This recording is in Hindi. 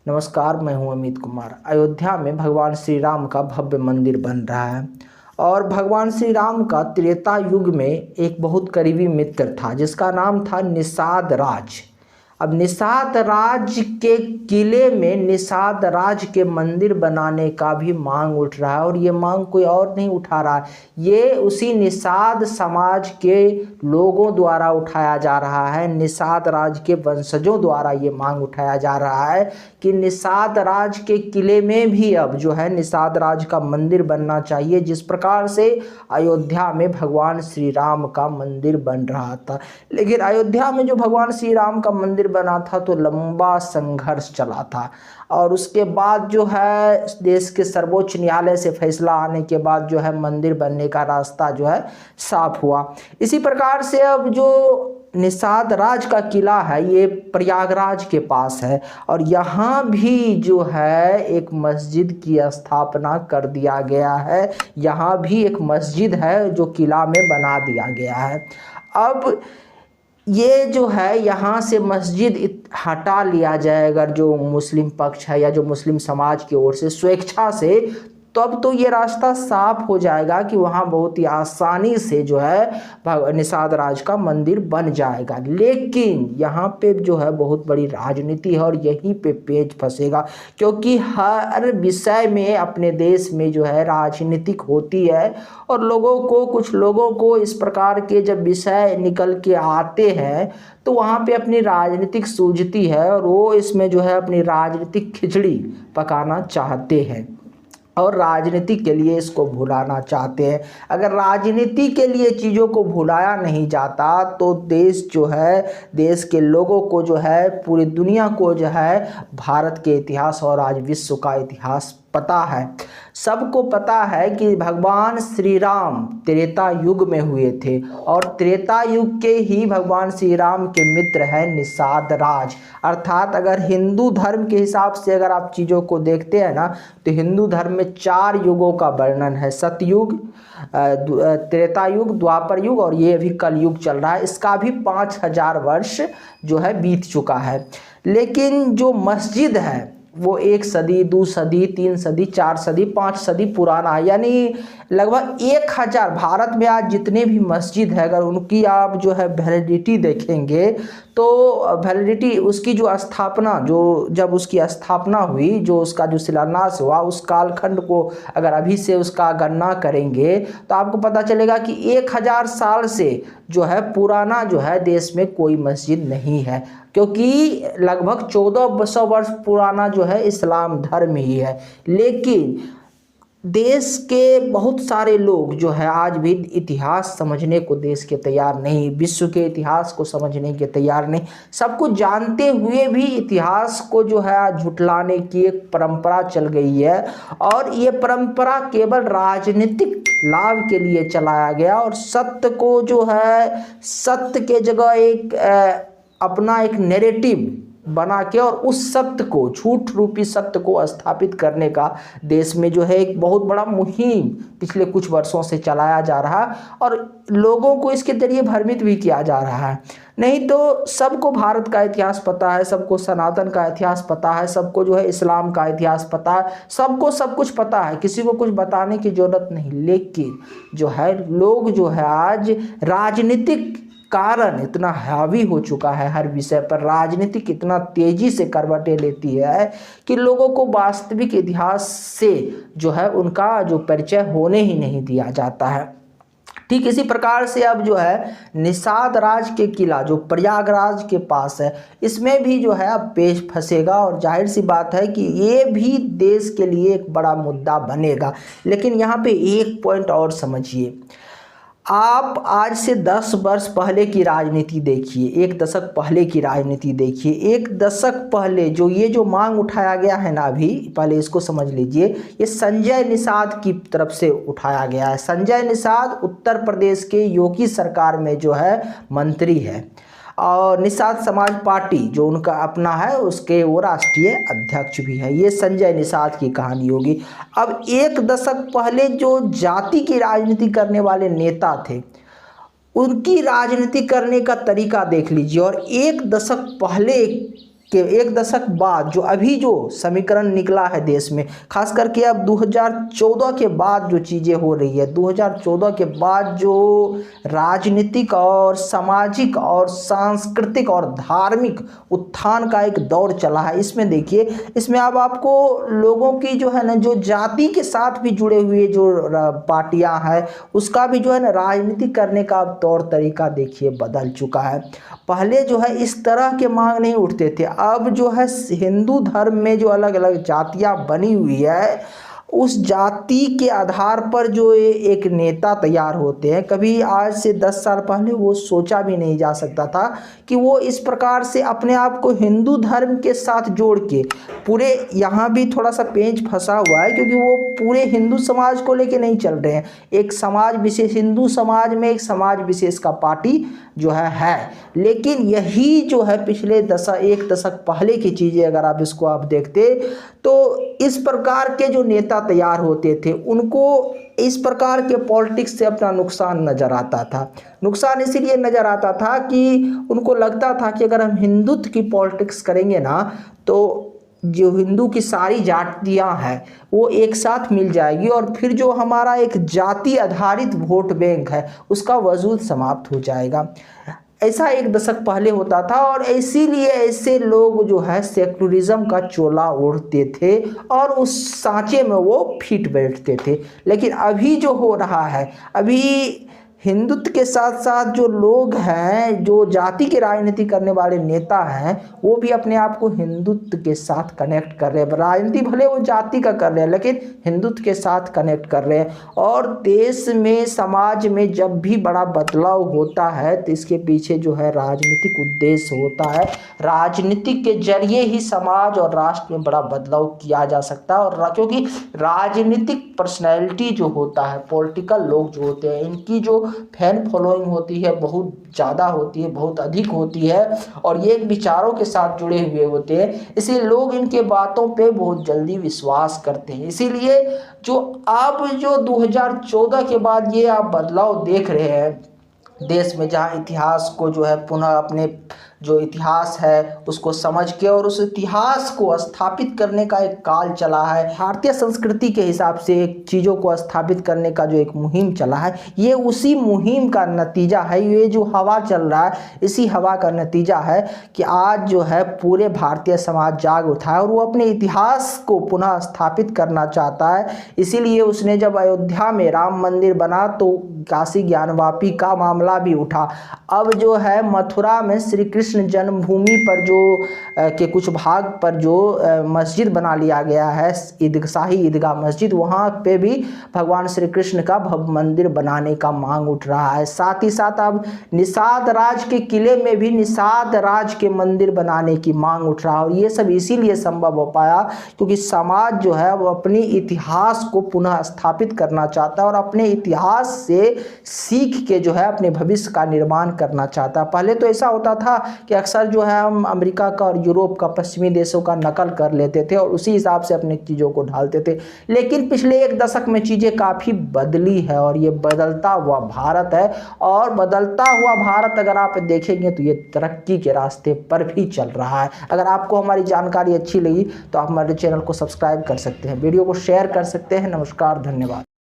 नमस्कार, मैं हूं अमित कुमार। अयोध्या में भगवान श्री राम का भव्य मंदिर बन रहा है और भगवान श्री राम का त्रेता युग में एक बहुत करीबी मित्र था जिसका नाम था निषाद राज। अब निषाद राज के किले में निषाद राज के मंदिर बनाने का भी मांग उठ रहा है और ये मांग कोई और नहीं उठा रहा है, ये उसी निषाद समाज के लोगों द्वारा उठाया जा रहा है। निषाद राज के वंशजों द्वारा ये मांग उठाया जा रहा है कि निषाद राज के किले में भी अब जो है निषाद राज का मंदिर बनना चाहिए, जिस प्रकार से अयोध्या में भगवान श्री राम का मंदिर बन रहा था। लेकिन अयोध्या में जो भगवान श्री राम का मंदिर बना था तो लंबा संघर्ष चला था और उसके बाद जो है देश के सर्वोच्च न्यायालय से फैसला आने के बाद जो है मंदिर बनने का रास्ता जो है साफ हुआ। इसी प्रकार से अब जो निषाद राज का किला है ये प्रयागराज के पास है और यहाँ भी जो है एक मस्जिद की स्थापना कर दिया गया है। यहाँ भी एक मस्जिद है जो किला में बना दिया गया है। अब ये जो है यहाँ से मस्जिद हटा लिया जाए अगर जो मुस्लिम पक्ष है या जो मुस्लिम समाज की ओर से स्वेच्छा से, तब तो ये रास्ता साफ हो जाएगा कि वहाँ बहुत ही आसानी से जो है निषाद राज का मंदिर बन जाएगा। लेकिन यहाँ पे जो है बहुत बड़ी राजनीति है और यहीं पे पेच फंसेगा, क्योंकि हर विषय में अपने देश में जो है राजनीतिक होती है और कुछ लोगों को इस प्रकार के जब विषय निकल के आते हैं तो वहाँ पे अपनी राजनीतिक सूझती है और वो इसमें जो है अपनी राजनीतिक खिचड़ी पकाना चाहते हैं और राजनीति के लिए इसको भुलाना चाहते हैं। अगर राजनीति के लिए चीज़ों को भुलाया नहीं जाता तो देश जो है, देश के लोगों को जो है, पूरी दुनिया को जो है भारत के इतिहास और आज विश्व का इतिहास पता है। सबको पता है कि भगवान श्री राम त्रेता युग में हुए थे और त्रेता युग के ही भगवान श्री राम के मित्र हैं निषाद राज। अर्थात अगर हिंदू धर्म के हिसाब से अगर आप चीज़ों को देखते हैं ना तो हिंदू धर्म में 4 युगों का वर्णन है। सतयुग, त्रेता युग, द्वापर युग और ये अभी कलयुग चल रहा है। इसका भी 5000 वर्ष जो है बीत चुका है। लेकिन जो मस्जिद है वो 1 सदी, 2 सदी, 3 सदी, 4 सदी, 5 सदी पुराना है। यानी लगभग 1000 भारत में आज जितने भी मस्जिद है अगर उनकी आप जो है वैलिडिटी देखेंगे तो वैलिडिटी उसकी जो स्थापना, जो जब उसकी स्थापना हुई, जो उसका जो शिलान्यास हुआ उस कालखंड को अगर अभी से उसका गणना करेंगे तो आपको पता चलेगा कि 1000 साल से जो है पुराना जो है देश में कोई मस्जिद नहीं है, क्योंकि लगभग 1400 वर्ष पुराना जो है इस्लाम धर्म ही है। लेकिन देश के बहुत सारे लोग जो है आज भी इतिहास समझने को देश के तैयार नहीं, विश्व के इतिहास को समझने के तैयार नहीं। सब कुछ जानते हुए भी इतिहास को जो है आज झुठलाने की एक परंपरा चल गई है और ये परंपरा केवल राजनीतिक लाभ के लिए चलाया गया और सत्य को जो है, सत्य के जगह एक अपना एक नैरेटिव बना के और उस सत्य को, झूठ रूपी सत्य को स्थापित करने का देश में जो है एक बहुत बड़ा मुहिम पिछले कुछ वर्षों से चलाया जा रहा है और लोगों को इसके जरिए भ्रमित भी किया जा रहा है। नहीं तो सबको भारत का इतिहास पता है, सबको सनातन का इतिहास पता है, सबको जो है इस्लाम का इतिहास पता है, सबको सब कुछ पता है, किसी को कुछ बताने की जरूरत नहीं। लेकिन जो है लोग जो है आज राजनीतिक कारण इतना हावी हो चुका है, हर विषय पर राजनीतिक इतना तेजी से करवटें लेती है कि लोगों को वास्तविक इतिहास से जो है उनका जो परिचय होने ही नहीं दिया जाता है। ठीक इसी प्रकार से अब जो है निषाद राज के किला जो प्रयागराज के पास है, इसमें भी जो है अब पेच फंसेगा और जाहिर सी बात है कि ये भी देश के लिए एक बड़ा मुद्दा बनेगा। लेकिन यहाँ पे एक पॉइंट और समझिए, आप आज से 10 वर्ष पहले की राजनीति देखिए, 1 दशक पहले की राजनीति देखिए। 1 दशक पहले जो मांग उठाया गया है ना, अभी पहले इसको समझ लीजिए, ये संजय निषाद की तरफ से उठाया गया है। संजय निषाद उत्तर प्रदेश के योगी सरकार में जो है मंत्री है और निषाद समाज पार्टी जो उनका अपना है उसके वो राष्ट्रीय अध्यक्ष भी है। ये संजय निषाद की कहानी होगी। अब 1 दशक पहले जो जाति की राजनीति करने वाले नेता थे उनकी राजनीति करने का तरीका देख लीजिए और 1 दशक पहले के एक दशक बाद जो अभी जो समीकरण निकला है देश में, खास करके अब 2014 के बाद जो चीज़ें हो रही है, 2014 के बाद जो राजनीतिक और सामाजिक और सांस्कृतिक और धार्मिक उत्थान का एक दौर चला है, इसमें देखिए, इसमें अब आपको लोगों की जो है ना, जो जाति के साथ भी जुड़े हुए जो पार्टियां हैं, उसका भी जो है ना राजनीति करने का अब तौर तरीका देखिए बदल चुका है। पहले जो है इस तरह के मांग नहीं उठते थे, अब जो है हिंदू धर्म में जो अलग अलग जातियां बनी हुई है, उस जाति के आधार पर जो एक नेता तैयार होते हैं, कभी आज से 10 साल पहले वो सोचा भी नहीं जा सकता था कि वो इस प्रकार से अपने आप को हिंदू धर्म के साथ जोड़ के पूरे, यहाँ भी थोड़ा सा पेंच फंसा हुआ है क्योंकि वो पूरे हिंदू समाज को लेके नहीं चल रहे हैं, एक समाज विशेष, हिंदू समाज में एक समाज विशेष का पार्टी जो है। लेकिन यही जो है पिछले एक दशक पहले की चीज़ें अगर आप इसको आप देखते तो इस प्रकार के जो नेता तैयार होते थे उनको इस प्रकार के पॉलिटिक्स से अपना नुकसान नज़र आता था। नुकसान इसीलिए नज़र आता था कि उनको लगता था कि अगर हम हिंदुत्व की पॉलिटिक्स करेंगे ना तो जो हिंदू की सारी जातियां हैं वो एक साथ मिल जाएगी और फिर जो हमारा एक जाति आधारित वोट बैंक है उसका वजूद समाप्त हो जाएगा। ऐसा एक दशक पहले होता था और इसीलिए ऐसे लोग जो है सेकुलरिज्म का चोला ओढ़ते थे और उस सांचे में वो फिट बैठते थे। लेकिन अभी जो हो रहा है, अभी हिंदुत्व के साथ साथ जो लोग हैं, जो जाति की राजनीति करने वाले नेता हैं, वो भी अपने आप को हिंदुत्व के साथ कनेक्ट कर रहे हैं। राजनीति भले वो जाति का कर रहे हैं लेकिन हिंदुत्व के साथ कनेक्ट कर रहे हैं। और देश में, समाज में जब भी बड़ा बदलाव होता है तो इसके पीछे जो है राजनीतिक उद्देश्य होता है। राजनीति के जरिए ही समाज और राष्ट्र में बड़ा बदलाव किया जा सकता है। और क्योंकि राजनीतिक पर्सनैलिटी जो होता है, पॉलिटिकल लोग जो होते हैं, इनकी जो फैन फॉलोइंग होती है बहुत ज़्यादा होती है, बहुत अधिक होती है और ये विचारों के साथ जुड़े हुए होते हैं, इसलिए लोग इनके बातों पे बहुत जल्दी विश्वास करते हैं। इसीलिए जो अब जो 2014 के बाद ये आप बदलाव देख रहे हैं देश में, जहाँ इतिहास को जो है पुनः अपने जो इतिहास है उसको समझ के और उस इतिहास को स्थापित करने का एक काल चला है। भारतीय संस्कृति के हिसाब से एक चीज़ों को स्थापित करने का जो एक मुहिम चला है, ये उसी मुहिम का नतीजा है। ये जो हवा चल रहा है, इसी हवा का नतीजा है कि आज जो है पूरे भारतीय समाज जाग उठा है और वो अपने इतिहास को पुनः स्थापित करना चाहता है। इसीलिए उसने जब अयोध्या में राम मंदिर बना तो काशी ज्ञानवापी का मामला भी उठा। अब जो है मथुरा में श्री कृष्ण जन्मभूमि पर जो के कुछ भाग पर जो मस्जिद बना लिया गया है, शाही ईदगाह मस्जिद, वहाँ पे भी भगवान श्री कृष्ण का भव्य मंदिर बनाने का मांग उठ रहा है। साथ ही साथ अब निषाद राज के किले में भी निषाद राज के मंदिर बनाने की मांग उठ रहा है। और ये सब इसीलिए संभव हो पाया क्योंकि समाज जो है वो अपनी इतिहास को पुनः स्थापित करना चाहता है और अपने इतिहास से सीख के जो है अपने भविष्य का निर्माण करना चाहता है। पहले तो ऐसा होता था कि अक्सर जो है हम अमेरिका का और यूरोप का, पश्चिमी देशों का नकल कर लेते थे और उसी हिसाब से अपनी चीज़ों को ढालते थे। लेकिन पिछले एक दशक में चीज़ें काफ़ी बदली है और ये बदलता हुआ भारत है। और बदलता हुआ भारत अगर आप देखेंगे तो ये तरक्की के रास्ते पर भी चल रहा है। अगर आपको हमारी जानकारी अच्छी लगी तो आप हमारे चैनल को सब्सक्राइब कर सकते हैं, वीडियो को शेयर कर सकते हैं। नमस्कार, धन्यवाद।